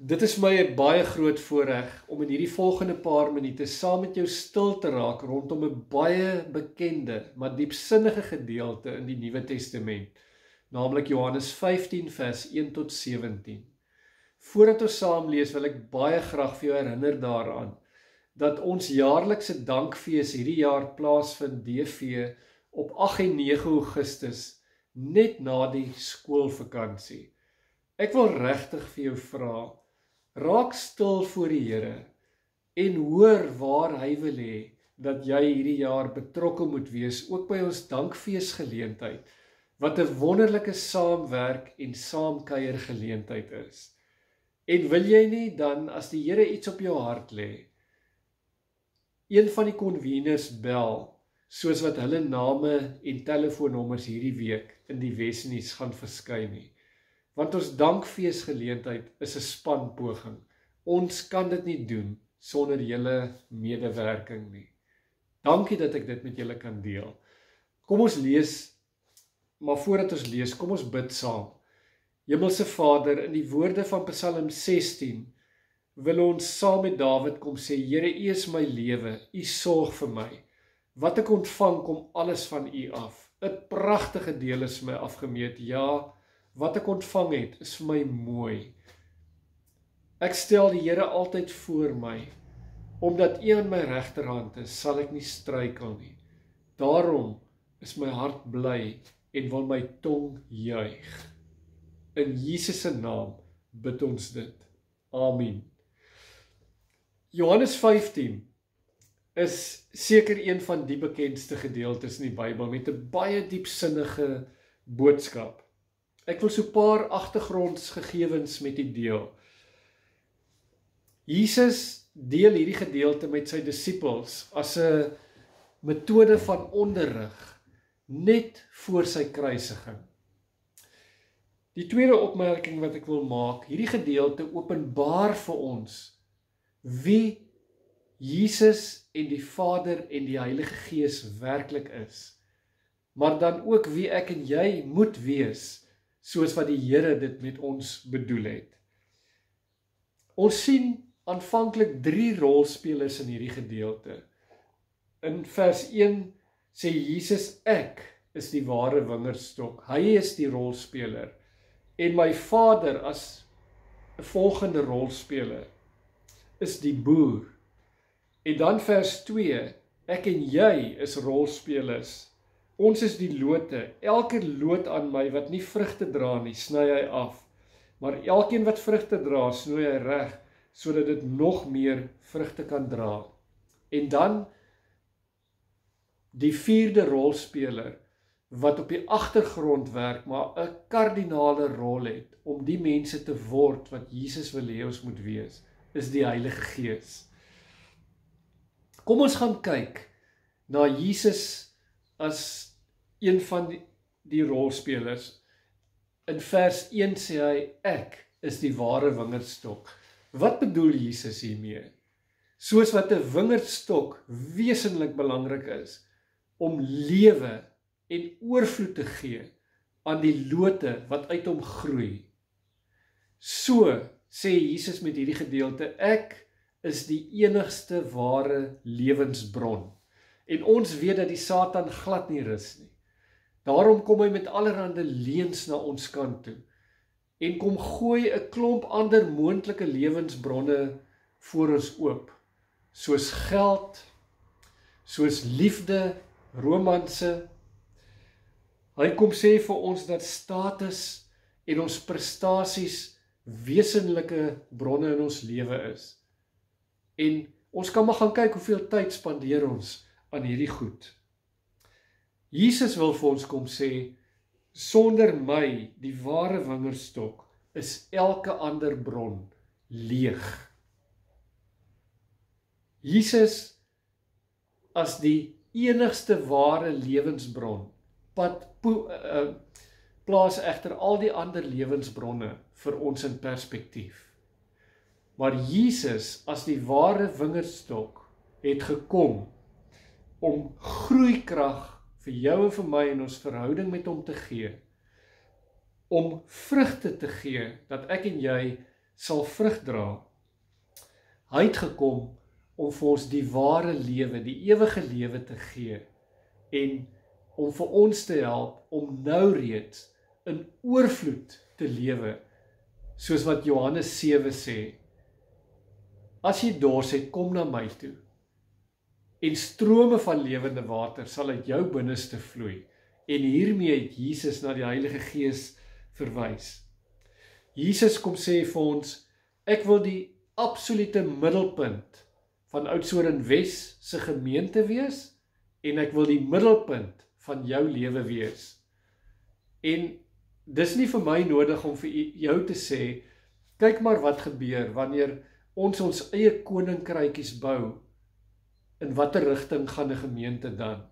Dit is my 'n baie groot voorreg om in hierdie volgende paar minute saam met jou stil te raak rondom 'n baie bekende, maar diepsinnige gedeelte in die Nuwe Testament, naamlik Johannes 15 vers 1 tot 17. Voordat ons saam lees, wil ek baie graag vir jou herinner daaraan dat ons jaarlikse dankfees hierdie jaar plaasvind DV op 8 en 9 Augustus, net na die skoolvakansie. Ek wil regtig vir jou vra, raak stil voor die Here en hoor waar hy wil hê dat jy hierdie jaar betrokke moet wees, ook by ons dankfeesgeleentheid, wat 'n wonderlike saamwerk en saamkuier geleentheid is. En wil jy nie dan, as die Here iets op jou hart lê, een van die conveners bel, soos wat hulle name en telefoonnommers hierdie week in die Wesnuus gaan verskyn nie. Want ons dankfeesgeleentheid is 'n spanpoging. Ons kan dit nie doen sonder julle medewerking nie. Dankie dat ek dit met julle kan deel. Kom ons lees, maar voordat ons lees, kom ons bid saam. Hemelse Vader, in die woorde van Psalm 16 wil ons saam met Dawid kom sê, Here, U is my lewe, U sorg vir my. Wat ek ontvang, kom alles van U af. 'n pragtige deel is my afgemeet, ja, wat ek ontvang het, is vir my mooi. Ek stel die Here altyd voor my, omdat U aan my regterhand is, sal ek nie struikel nie. Daarom is my hart bly en wil my tong juig. In Jesus se naam bid ons dit. Amen. Johannes 15 is seker een van die bekendste gedeeltes in die Bybel, met 'n baie diepsinnige boodskap. Ek wil so 'n paar agtergrondsgegewens met u deel. Jesus deel hierdie gedeelte met sy disippels as 'n metode van onderrig, net voor sy kruisiging. Die tweede opmerking wat ek wil maak, hierdie gedeelte openbaar vir ons wie Jesus en die Vader en die Heilige Gees werklik is, maar dan ook wie ek en jy moet wees, soos wat die Here dit met ons bedoel het. Ons sien aanvanklik 3 rolspelers in hierdie gedeelte. In vers 1 sê Jesus, ek is die ware wingerdstok. Hy is die rolspeler. En my Vader as 'n volgende rolspeler is die boer. En dan vers 2, ek en jy is rolspelers. Ons is die lote. Elke loot aan my wat nie vrugte dra nie, sny hy af. Maar elkeen wat vrugte dra, snoei hy reg, sodat dit nog meer vrugte kan dra. En dan die 4de rolspeler, wat op die agtergrond werk, maar 'n kardinale rol het, om die mense te word wat Jesus wil hê ons moet wees, is die Heilige Gees. Kom ons gaan kyk na Jesus as een van die rolspelers. In vers 1 sê hy, ek is die ware wingerdstok. Wat bedoel Jesus hiermee? Soos wat 'n wingerdstok wesenlik belangrik is, om lewe en oorvloed te gee aan die lote wat uit hom groei. So sê Jesus met hierdie gedeelte, ek is die enigste ware lewensbron. En ons weet dat die Satan glad nie rus nie. Daarom kom hy met allerhande leuns na ons kant toe en kom gooi 'n klomp ander moontlike lewensbronne voor ons oop, soos geld, soos liefde, romanse. Hy kom sê vir ons dat status en ons prestasies wesenlike bronne in ons lewe is. En ons kan maar gaan kyk hoeveel tyd spandeer ons aan hierdie goed. Jesus wil vir ons kom sê, sonder my, die ware wingerdstok, is elke ander bron leeg. Jesus as die enigste ware lewensbron, plaas egter al die ander lewensbronne vir ons in perspektief. Maar Jesus as die ware wingerdstok het gekom om groeikrag vir jou en vir my in ons verhouding met hom te gee, om vrugte te gee, dat ek en jy sal vrug dra. Hy het gekom om vir ons die ware lewe, die ewige lewe te gee en om vir ons te help om nou reeds in oorvloed te lewe, soos wat Johannes 7 sê, as jy dors het, kom na my toe, en strome van lewende water sal uit jou binneste vloei, en hiermee het Jesus na die Heilige Gees verwys. Jesus kom sê vir ons, ek wil die absolute middelpunt van Oudtshoorn Wes se gemeente wees, en ek wil die middelpunt van jou lewe wees. En dis nie vir my nodig om vir jou te sê, kyk maar wat gebeur wanneer ons eie koninkrykies bou, in watter rigting gaan 'n gemeente dan?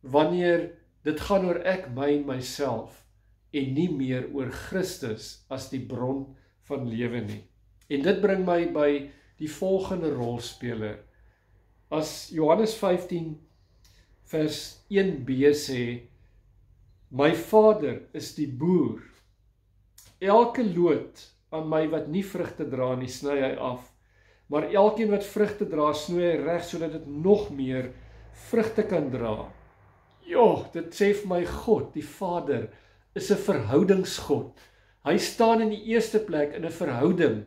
Wanneer dit gaan oor ek, my en myself, en nie meer oor Christus as die bron van lewe nie. En dit bring my by die volgende rolspeler. As Johannes 15 vers 1b sê, my Vader is die boer. Elke loot aan my wat nie vrugte dra nie, sny hy af. Maar elkeen wat vrugte dra, snoei hy reg, sodat dit nog meer vrugte kan dra. Dit sê vir my God, die Vader, is 'n verhoudingsgod. Hy staan in die eerste plek in 'n verhouding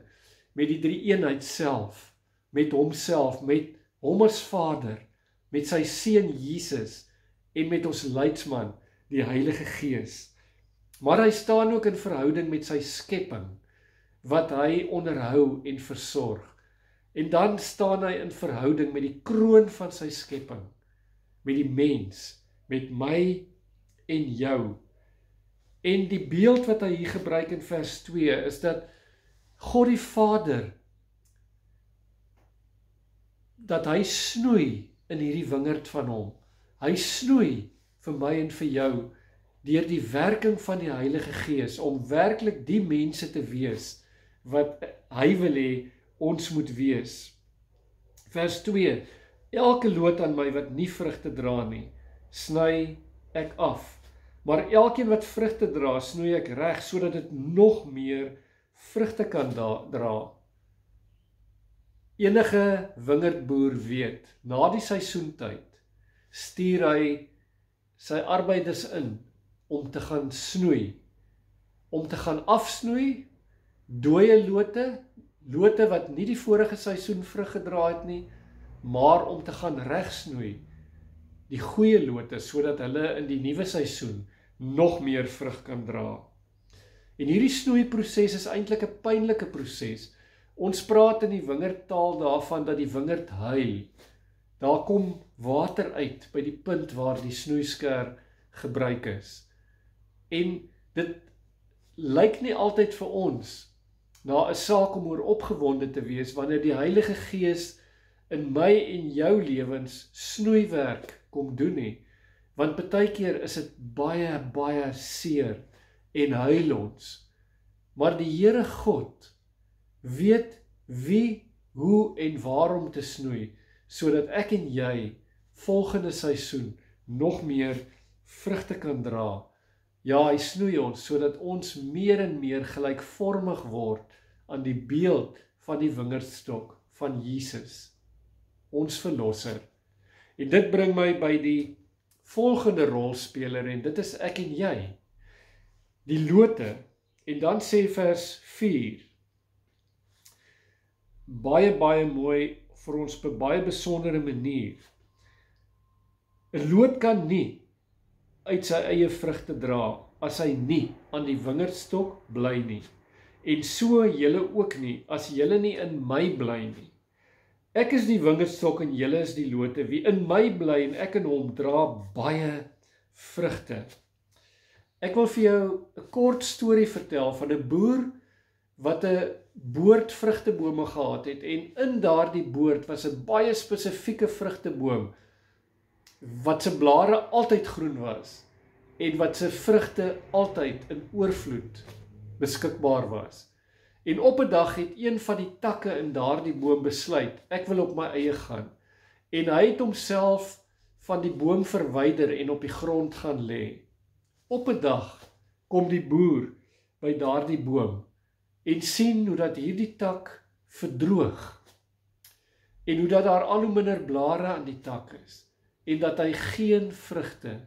met die drie-eenheid self, met homself, met hom as Vader, met sy seun Jesus en met ons leidsman, die Heilige Gees. Maar hy staan ook in verhouding met sy skepping, wat hy onderhou en versorg. En dan staan hy in verhouding met die kroon van sy skepping, met die mens, met my en jou. En die beeld wat hy hier gebruik in vers 2 is dat God die Vader, dat hy snoei in hierdie wingerd van hom. Hy snoei vir my en vir jou deur die werking van die Heilige Gees om werklik die mense te wees wat hy wil hê ons moet wees. Vers 2: elke loot aan my wat nie vrugte dra nie, sny ek af. Maar elkeen wat vrugte dra, snoei ek reg, sodat dit nog meer vrugte kan dra. Enige wingerdboer weet, na die seisoentyd, stuur hy sy arbeiders in om te gaan snoei, om te gaan afsnoei, dooie lote wat nie die vorige seisoen vrug gedra het nie, maar om te gaan regsnoei, die goeie lote, sodat hulle in die nuwe seisoen nog meer vrug kan dra. En hierdie snoeiproses is eintlik 'n pynlike proses. Ons praat in die wingerdtaal daarvan dat die wingerd huil. Daar kom water uit by die punt waar die snoeisker gebruik is. En dit lyk nie altyd vir ons na 'n saak om oor opgewonde te wees wanneer die Heilige Gees in my en jou lewens snoeiwerk kom doen nie. Want partykeer is dit baie seer en huil ons. Maar die Here God weet wie, hoe en waarom te snoei, sodat ek en jy volgende seisoen nog meer vrugte kan dra. Ja, hy snoei ons, sodat ons meer en meer gelykvormig word aan die beeld van die wingerdstok van Jesus, ons verlosser. En dit bring my by die volgende rolspeler, en dit is ek en jy, die lote. En dan sê vers 4, baie mooi vir ons op 'n baie besondere manier. 'n Loot kan nie uit sy eie vrugte dra as hy nie aan die wingerdstok bly nie. En so julle ook nie, as julle nie in my bly nie. Ek is die wingerdstok en julle is die lote. Wie in my bly en ek in hom, dra baie vrugte. Ek wil vir jou 'n kort storie vertel van 'n boer wat 'n boord vrugtebome gehad het, en in daardie boord was 'n baie spesifieke vrugteboom wat se blare altyd groen was en wat se vrugte altyd in oorvloed beskikbaar was. En op 'n dag het een van die takke in daardie boom besluit, ek wil op my eie gaan. En hy het homself van die boom verwyder en op die grond gaan lê. Op 'n dag kom die boer by daardie boom en sien hoe dat hierdie tak verdroog, en hoe dat daar al hoe minder blare aan die tak is, en dat hy geen vrugte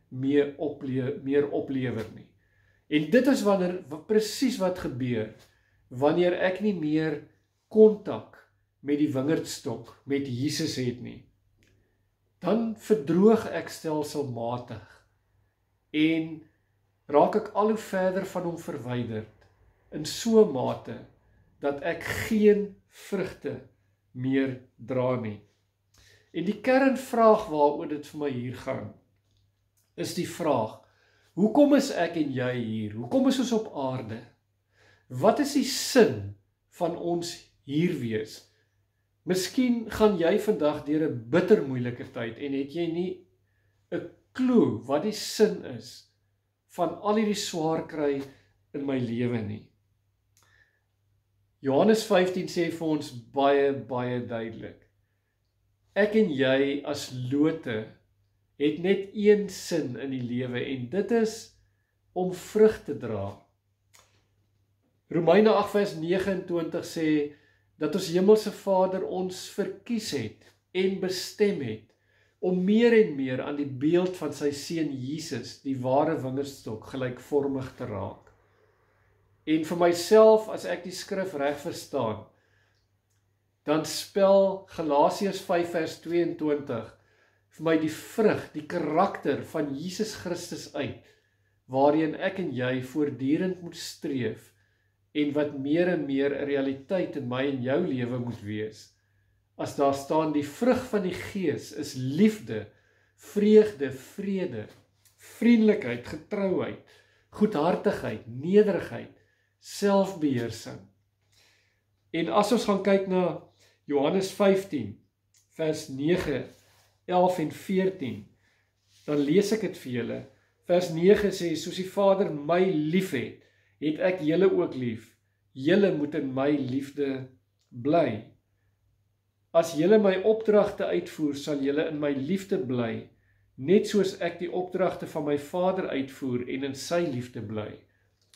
meer oplewer nie. En dit is presies wat gebeur, wanneer ek nie meer kontak met die wingerdstok, met Jesus het nie. Dan verdroog ek stelselmatig, en raak ek al hoe verder van hom verwyderd, in so 'n mate, dat ek geen vrugte meer dra nie. En die kernvraag waaroor dit vir my hier gaan, is die vraag, hoekom is ek en jy hier? Hoekom is ons op aarde? Wat is die sin van ons hier wees? Miskien gaan jy vandag deur 'n bitter moeilike tyd en het jy nie 'n klou wat die sin is van al hierdie swaar kry in my lewe nie. Johannes 15 sê vir ons baie duidelik. Ek en jy as lote het net een sin in die lewe en dit is om vrug te dra. Romeine 8 vers 29 sê dat ons hemelse Vader ons verkies het en bestem het om meer en meer aan die beeld van sy seun Jesus, die ware wingerdstok, gelykvormig te raak. En vir myself, as ek die skrif reg verstaan, dan spel Galasiërs 5 vers 22 vir my die vrug, die karakter van Jesus Christus uit, waarheen ek en jy voortdurend moet streef, en wat meer en meer 'n realiteit in my en jou lewe moet wees. As daar staan, die vrug van die Gees is liefde, vreugde, vrede, vriendelikheid, getrouheid, goedhartigheid, nederigheid, selfbeheersing. En as ons gaan kyk na Johannes 15, vers 9, 11 en 14, dan lees ek dit vir julle. Vers 9 sê, soos die Vader my lief het ek julle ook lief. Julle moet in my liefde bly. As julle my opdragte uitvoer, sal julle in my liefde bly, net soos ek die opdragte van my Vader uitvoer en in sy liefde bly.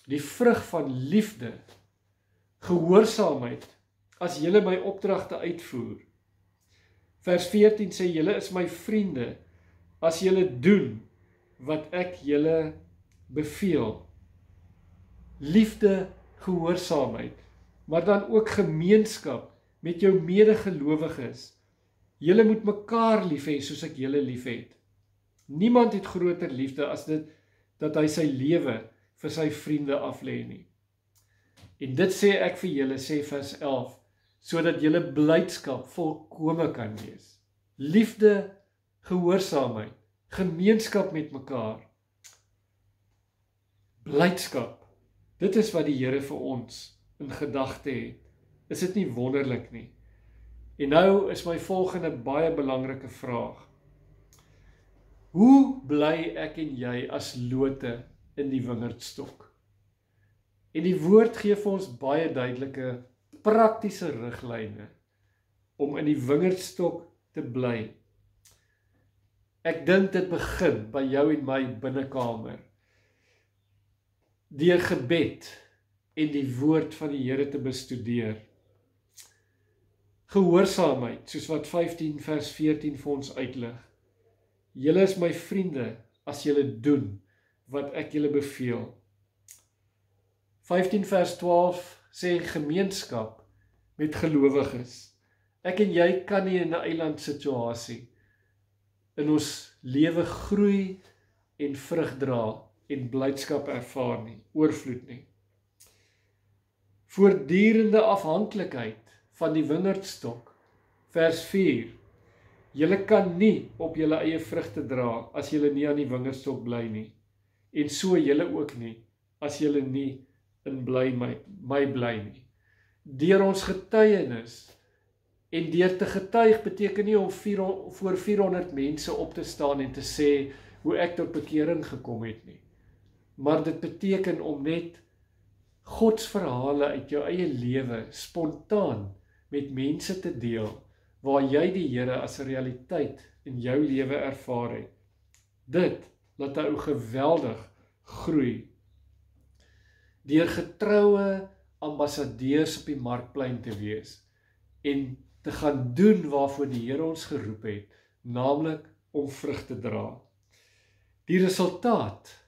Die vrug van liefde, gehoorsaamheid, as julle my opdragte uitvoer. Vers 14 sê, julle is my vriende, as julle doen wat ek julle beveel. Liefde, gehoorsaamheid, maar dan ook gemeenskap met jou medegelowiges. Julle moet mekaar lief hê soos ek julle lief het. Niemand het groter liefde as dit dat hy sy lewe vir sy vriende aflê nie. En dit sê ek vir julle, sê vers 11, sodat julle blydskap volkome kan wees. Liefde, gehoorsaamheid, gemeenskap met mekaar. Blydskap. Dit is wat die Here vir ons in gedagte het. Is dit nie wonderlik nie? En nou is my volgende baie belangrike vraag. Hoe bly ek en jy as lote in die wingerdstok? En die woord gee vir ons baie duidelike, praktiese riglyne om in die wingerdstok te bly. Ek dink dit begin by jou en my binnekamer, deur gebed en die woord van die Here te bestudeer. Gehoorsaamheid, soos wat 15 vers 14 vir ons uitlig. Julle is my vriende as julle doen wat ek julle beveel. 15 vers 12 sê gemeenskap met gelowiges. Ek en jy kan nie in 'n eiland situasie in ons lewe groei en vrug dra en blydskap ervaar nie, oorvloed nie. Voortdurende afhanklikheid van die wingerdstok, vers 4, julle kan nie op julle eie vrugte dra as julle nie aan die wingerdstok bly nie, en so julle ook nie, as julle nie in my bly nie. Deur ons getuienis, en deur te getuig beteken nie om voor 400 mense op te staan en te sê hoe ek tot bekering gekom het nie. Maar dit beteken om net Gods verhale uit jou eie lewe spontaan met mense te deel, waar jy die Here as 'n realiteit in jou lewe ervaar het. Dit laat jou geweldig groei. Deur getroue, ambassadeurs op die markplein te wees en te gaan doen waarvoor die Here ons geroep het, naamlik om vrug te dra. Die resultaat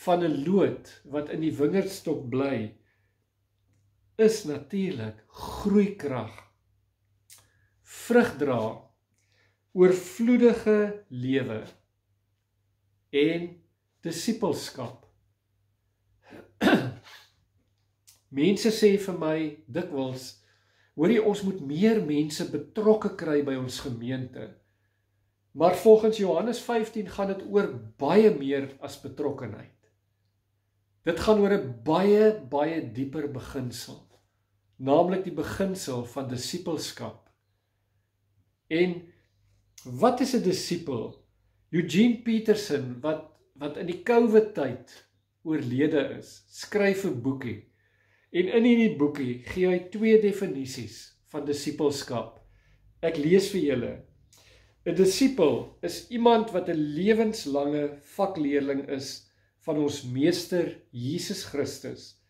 van 'n loot wat in die wingerdstok bly, is natuurlik groeikrag, vrug dra, oorvloedige lewe en disippelskap. Mense sê vir my dikwels, hoorie, ons moet meer mense betrokke kry by ons gemeente. Maar volgens Johannes 15 gaan dit oor baie meer as betrokkenheid. Dit gaan oor 'n baie dieper beginsel, naamlik die beginsel van disippelskap. En wat is 'n disipel? Eugene Peterson, wat in die COVID-tyd oorlede is, skryf 'n boekie. En in hierdie boekie gee hy 2 definisies van disipelskap. Ek lees vir julle. 'n Disipel is iemand wat 'n lewenslange vakleerling is van ons Meester Jesus Christus.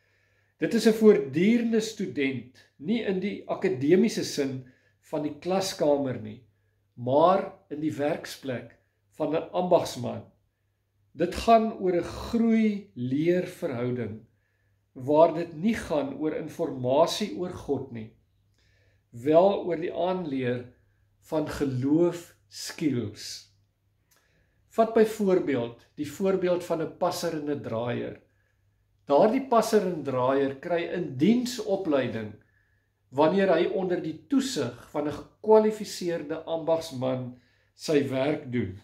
Dit is 'n voortdurende student, nie in die akademiese sin van die klaskamer nie, maar in die werksplek van 'n ambagsman. Dit gaan oor 'n groei-leer-verhouding, waar dit nie gaan oor informasie oor God nie, wel oor die aanleer van geloof skills. Vat byvoorbeeld die voorbeeld van 'n passer en 'n draaier. Daardie passer en draaier kry 'n diensopleiding wanneer hy onder die toesig van 'n gekwalifiseerde ambagsman sy werk doen.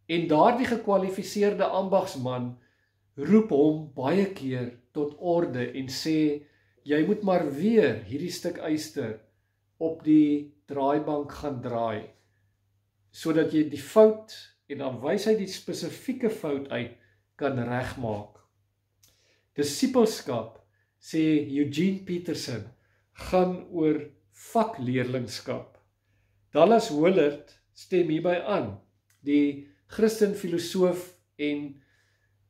En daardie gekwalifiseerde ambagsman roep hom baie keer tot orde en sê, jy moet maar weer hierdie stuk yster op die draaibank gaan draai, sodat jy die fout, en dan wys hy die spesifieke fout uit, kan regmaak. Disipelskap, sê Eugene Peterson, gaan oor vakleerlingskap. Dallas Willard stem hierby aan, die Christen filosoof en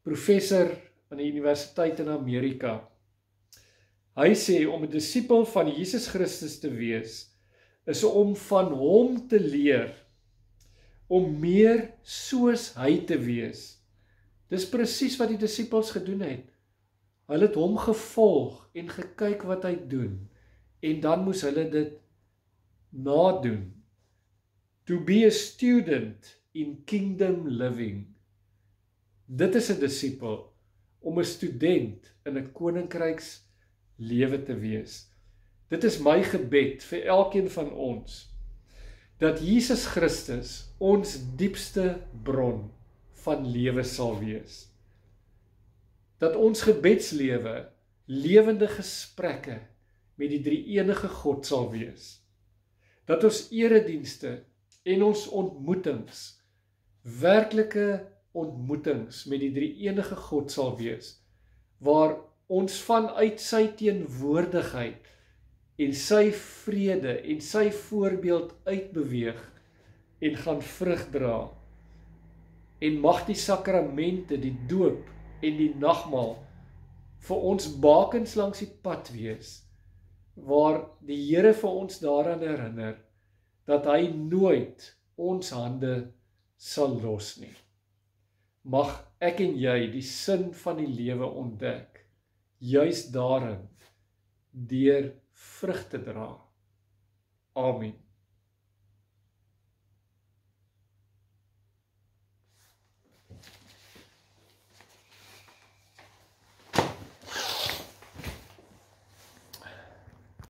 professor aan die universiteit in Amerika. Hy sê, om 'n disipel van Jesus Christus te wees, is om van hom te leer, om meer soos hy te wees. Dis presies wat die disipels gedoen het. Hulle het hom gevolg en gekyk wat hy doen, en dan moes hulle dit nadoen. To be a student in kingdom living. Dit is 'n disipel, om 'n student in 'n koninkryks lewe te wees. Dit is my gebed vir elkeen van ons, dat Jesus Christus ons diepste bron van lewe sal wees. Dat ons gebedslewe lewende gesprekke met die drie-enige God sal wees. Dat ons eredienste en ons ontmoetings, werklike ontmoetings met die drie-enige God sal wees, waar ons vanuit sy teenwoordigheid en sy vrede en sy voorbeeld uitbeweeg en gaan vrug dra. En mag die sakramente, die doop en die nagmaal vir ons bakens langs die pad wees, waar die Here vir ons daaraan herinner, dat hy nooit ons hande sal los nie. Mag ek en jy die sin van die lewe ontdek, juis daarin, deur vrug te dra. Amen.